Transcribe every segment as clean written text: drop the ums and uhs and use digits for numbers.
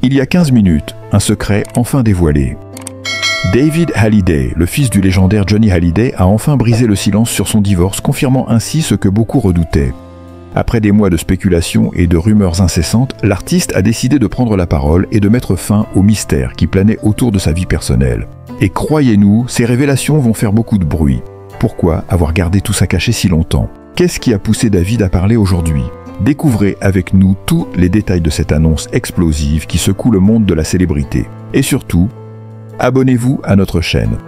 Il y a 15 minutes, un secret enfin dévoilé. David Hallyday, le fils du légendaire Johnny Hallyday, a enfin brisé le silence sur son divorce, confirmant ainsi ce que beaucoup redoutaient. Après des mois de spéculations et de rumeurs incessantes, l'artiste a décidé de prendre la parole et de mettre fin au mystère qui planait autour de sa vie personnelle. Et croyez-nous, ces révélations vont faire beaucoup de bruit. Pourquoi avoir gardé tout ça caché si longtemps? Qu'est-ce qui a poussé David à parler aujourd'hui? Découvrez avec nous tous les détails de cette annonce explosive qui secoue le monde de la célébrité. Et surtout, abonnez-vous à notre chaîne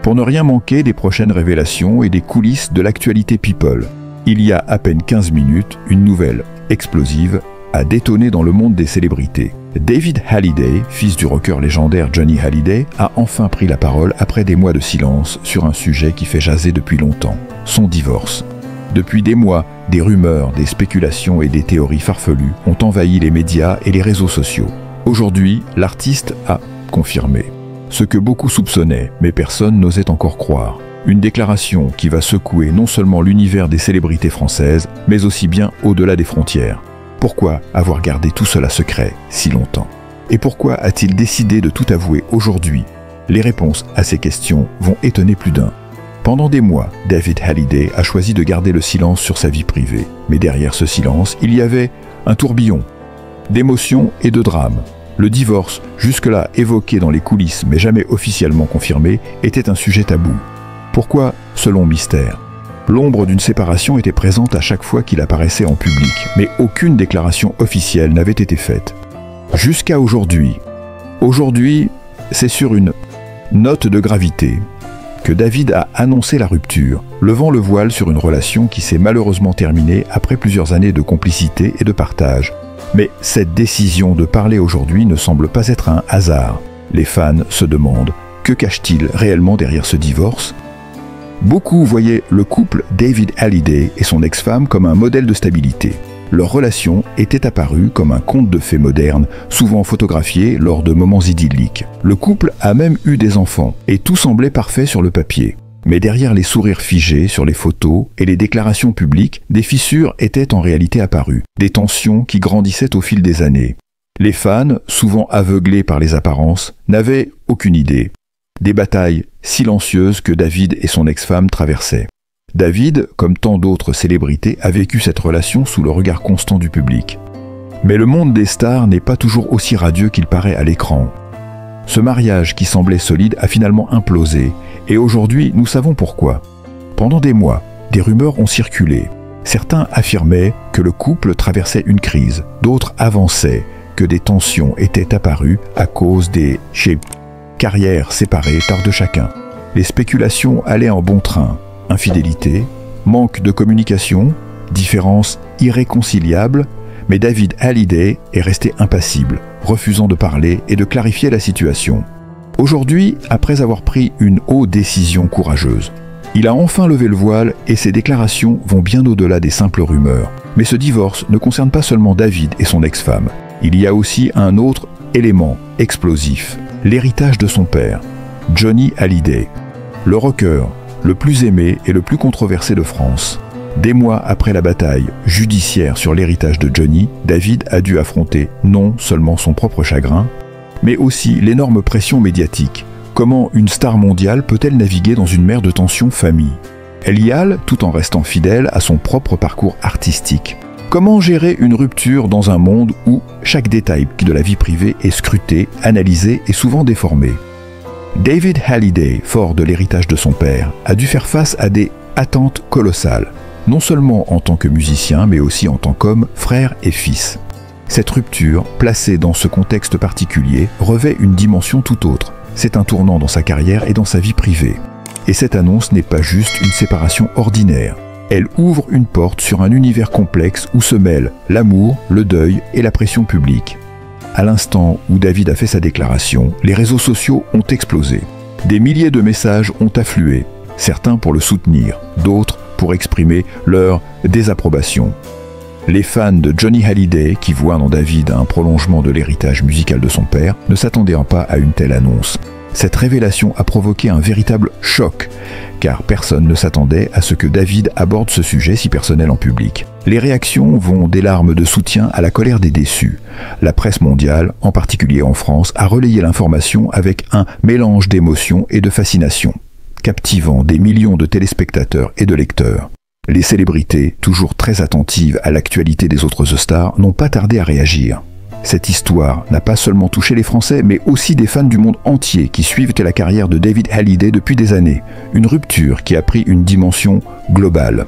pour ne rien manquer des prochaines révélations et des coulisses de l'actualité People. Il y a à peine 15 minutes, une nouvelle explosive a détonné dans le monde des célébrités. David Hallyday, fils du rocker légendaire Johnny Hallyday, a enfin pris la parole après des mois de silence sur un sujet qui fait jaser depuis longtemps, son divorce. Depuis des mois, des rumeurs, des spéculations et des théories farfelues ont envahi les médias et les réseaux sociaux. Aujourd'hui, l'artiste a confirmé ce que beaucoup soupçonnaient, mais personne n'osait encore croire. Une déclaration qui va secouer non seulement l'univers des célébrités françaises, mais aussi bien au-delà des frontières. Pourquoi avoir gardé tout cela secret si longtemps? Et pourquoi a-t-il décidé de tout avouer aujourd'hui? Les réponses à ces questions vont étonner plus d'un. Pendant des mois, David Hallyday a choisi de garder le silence sur sa vie privée. Mais derrière ce silence, il y avait un tourbillon d'émotions et de drames. Le divorce, jusque-là évoqué dans les coulisses mais jamais officiellement confirmé, était un sujet tabou. Pourquoi ce long mystère? L'ombre d'une séparation était présente à chaque fois qu'il apparaissait en public, mais aucune déclaration officielle n'avait été faite. Jusqu'à aujourd'hui. Aujourd'hui, c'est sur une note de gravité que David a annoncé la rupture, levant le voile sur une relation qui s'est malheureusement terminée après plusieurs années de complicité et de partage. Mais cette décision de parler aujourd'hui ne semble pas être un hasard. Les fans se demandent, que cache-t-il réellement derrière ce divorce? Beaucoup voyaient le couple David Hallyday et son ex-femme comme un modèle de stabilité. Leur relation était apparue comme un conte de fées moderne, souvent photographié lors de moments idylliques. Le couple a même eu des enfants, et tout semblait parfait sur le papier. Mais derrière les sourires figés sur les photos et les déclarations publiques, des fissures étaient en réalité apparues, des tensions qui grandissaient au fil des années. Les fans, souvent aveuglés par les apparences, n'avaient aucune idée. Des batailles silencieuses que David et son ex-femme traversaient. David, comme tant d'autres célébrités, a vécu cette relation sous le regard constant du public. Mais le monde des stars n'est pas toujours aussi radieux qu'il paraît à l'écran. Ce mariage qui semblait solide a finalement implosé, et aujourd'hui nous savons pourquoi. Pendant des mois, des rumeurs ont circulé. Certains affirmaient que le couple traversait une crise, d'autres avançaient que des tensions étaient apparues à cause des carrières séparées par de chacun. Les spéculations allaient en bon train. Infidélité, manque de communication, différences irréconciliables, mais David Hallyday est resté impassible, refusant de parler et de clarifier la situation. Aujourd'hui, après avoir pris une haute décision courageuse, il a enfin levé le voile et ses déclarations vont bien au-delà des simples rumeurs. Mais ce divorce ne concerne pas seulement David et son ex-femme. Il y a aussi un autre élément explosif, l'héritage de son père, Johnny Hallyday, le rocker, le plus aimé et le plus controversé de France. Des mois après la bataille judiciaire sur l'héritage de Johnny, David a dû affronter non seulement son propre chagrin, mais aussi l'énorme pression médiatique. Comment une star mondiale peut-elle naviguer dans une mer de tensions famille? Elle y hale tout en restant fidèle à son propre parcours artistique. Comment gérer une rupture dans un monde où chaque détail de la vie privée est scruté, analysé et souvent déformé? David Hallyday, fort de l'héritage de son père, a dû faire face à des attentes colossales, non seulement en tant que musicien, mais aussi en tant qu'homme, frère et fils. Cette rupture, placée dans ce contexte particulier, revêt une dimension tout autre. C'est un tournant dans sa carrière et dans sa vie privée. Et cette annonce n'est pas juste une séparation ordinaire. Elle ouvre une porte sur un univers complexe où se mêlent l'amour, le deuil et la pression publique. À l'instant où David a fait sa déclaration, les réseaux sociaux ont explosé. Des milliers de messages ont afflué, certains pour le soutenir, d'autres pour exprimer leur désapprobation. Les fans de Johnny Hallyday, qui voient dans David un prolongement de l'héritage musical de son père, ne s'attendaient pas à une telle annonce. Cette révélation a provoqué un véritable choc, car personne ne s'attendait à ce que David aborde ce sujet si personnel en public. Les réactions vont des larmes de soutien à la colère des déçus. La presse mondiale, en particulier en France, a relayé l'information avec un mélange d'émotions et de fascination, captivant des millions de téléspectateurs et de lecteurs. Les célébrités, toujours très attentives à l'actualité des autres stars, n'ont pas tardé à réagir. Cette histoire n'a pas seulement touché les Français, mais aussi des fans du monde entier qui suivent la carrière de David Hallyday depuis des années. Une rupture qui a pris une dimension globale.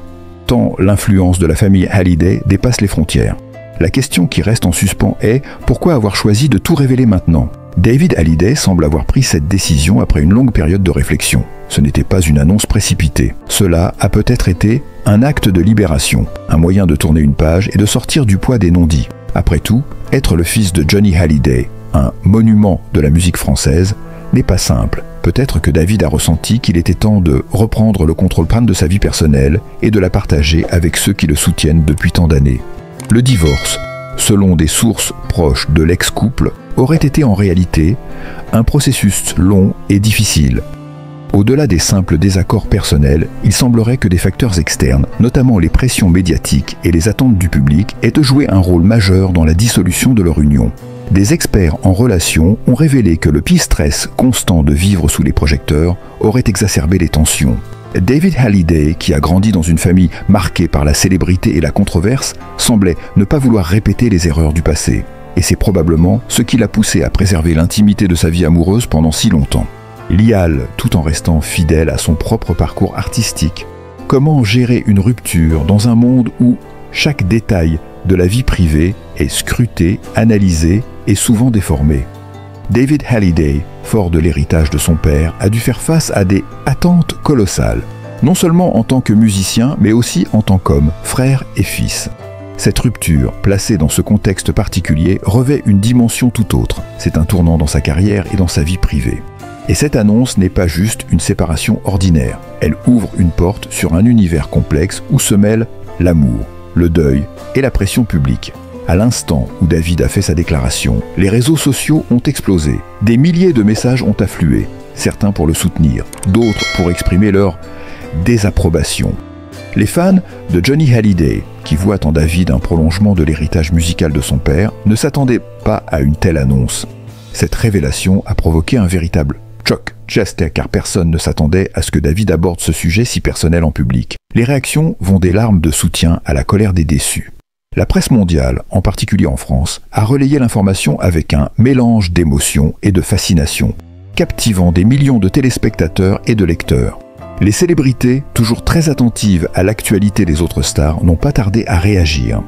Tant l'influence de la famille Hallyday dépasse les frontières. La question qui reste en suspens est pourquoi avoir choisi de tout révéler maintenant? David Hallyday semble avoir pris cette décision après une longue période de réflexion. Ce n'était pas une annonce précipitée. Cela a peut-être été un acte de libération, un moyen de tourner une page et de sortir du poids des non-dits. Après tout, être le fils de Johnny Hallyday, un monument de la musique française, n'est pas simple. Peut-être que David a ressenti qu'il était temps de reprendre le contrôle de sa vie personnelle et de la partager avec ceux qui le soutiennent depuis tant d'années. Le divorce, selon des sources proches de l'ex-couple, aurait été en réalité un processus long et difficile. Au-delà des simples désaccords personnels, il semblerait que des facteurs externes, notamment les pressions médiatiques et les attentes du public, aient joué un rôle majeur dans la dissolution de leur union. Des experts en relations ont révélé que le stress constant de vivre sous les projecteurs aurait exacerbé les tensions. David Hallyday, qui a grandi dans une famille marquée par la célébrité et la controverse, semblait ne pas vouloir répéter les erreurs du passé. Et c'est probablement ce qui l'a poussé à préserver l'intimité de sa vie amoureuse pendant si longtemps. Lial, tout en restant fidèle à son propre parcours artistique. Comment gérer une rupture dans un monde où chaque détail de la vie privée est scruté, analysé et souvent déformé? David Hallyday, fort de l'héritage de son père, a dû faire face à des attentes colossales, non seulement en tant que musicien, mais aussi en tant qu'homme, frère et fils. Cette rupture, placée dans ce contexte particulier, revêt une dimension tout autre. C'est un tournant dans sa carrière et dans sa vie privée. Et cette annonce n'est pas juste une séparation ordinaire. Elle ouvre une porte sur un univers complexe où se mêlent l'amour, le deuil et la pression publique. À l'instant où David a fait sa déclaration, les réseaux sociaux ont explosé. Des milliers de messages ont afflué, certains pour le soutenir, d'autres pour exprimer leur désapprobation. Les fans de Johnny Hallyday, qui voient en David un prolongement de l'héritage musical de son père, ne s'attendaient pas à une telle annonce. Cette révélation a provoqué un véritable choc, car personne ne s'attendait à ce que David aborde ce sujet si personnel en public. Les réactions vont des larmes de soutien à la colère des déçus. La presse mondiale, en particulier en France, a relayé l'information avec un mélange d'émotions et de fascination, captivant des millions de téléspectateurs et de lecteurs. Les célébrités, toujours très attentives à l'actualité des autres stars, n'ont pas tardé à réagir.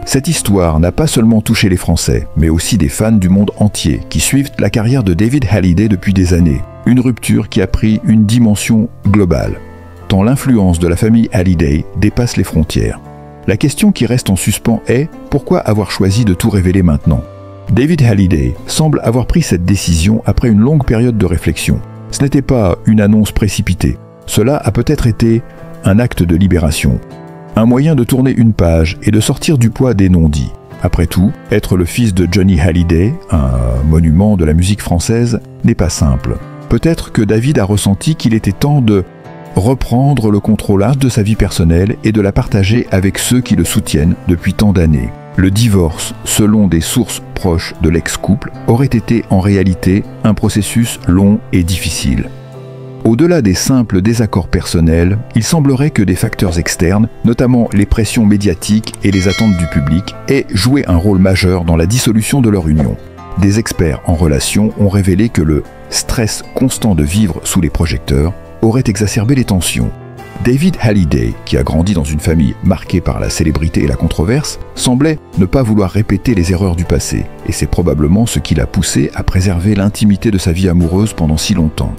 Cette histoire n'a pas seulement touché les Français, mais aussi des fans du monde entier qui suivent la carrière de David Hallyday depuis des années. Une rupture qui a pris une dimension globale, tant l'influence de la famille Hallyday dépasse les frontières. La question qui reste en suspens est pourquoi avoir choisi de tout révéler maintenant? David Hallyday semble avoir pris cette décision après une longue période de réflexion. Ce n'était pas une annonce précipitée. Cela a peut-être été un acte de libération, un moyen de tourner une page et de sortir du poids des non-dits. Après tout, être le fils de Johnny Hallyday, un monument de la musique française, n'est pas simple. Peut-être que David a ressenti qu'il était temps de reprendre le contrôle de sa vie personnelle et de la partager avec ceux qui le soutiennent depuis tant d'années. Le divorce, selon des sources proches de l'ex-couple, aurait été en réalité un processus long et difficile. Au-delà des simples désaccords personnels, il semblerait que des facteurs externes, notamment les pressions médiatiques et les attentes du public, aient joué un rôle majeur dans la dissolution de leur union. Des experts en relations ont révélé que le stress constant de vivre sous les projecteurs aurait exacerbé les tensions. David Hallyday, qui a grandi dans une famille marquée par la célébrité et la controverse, semblait ne pas vouloir répéter les erreurs du passé, et c'est probablement ce qui l'a poussé à préserver l'intimité de sa vie amoureuse pendant si longtemps.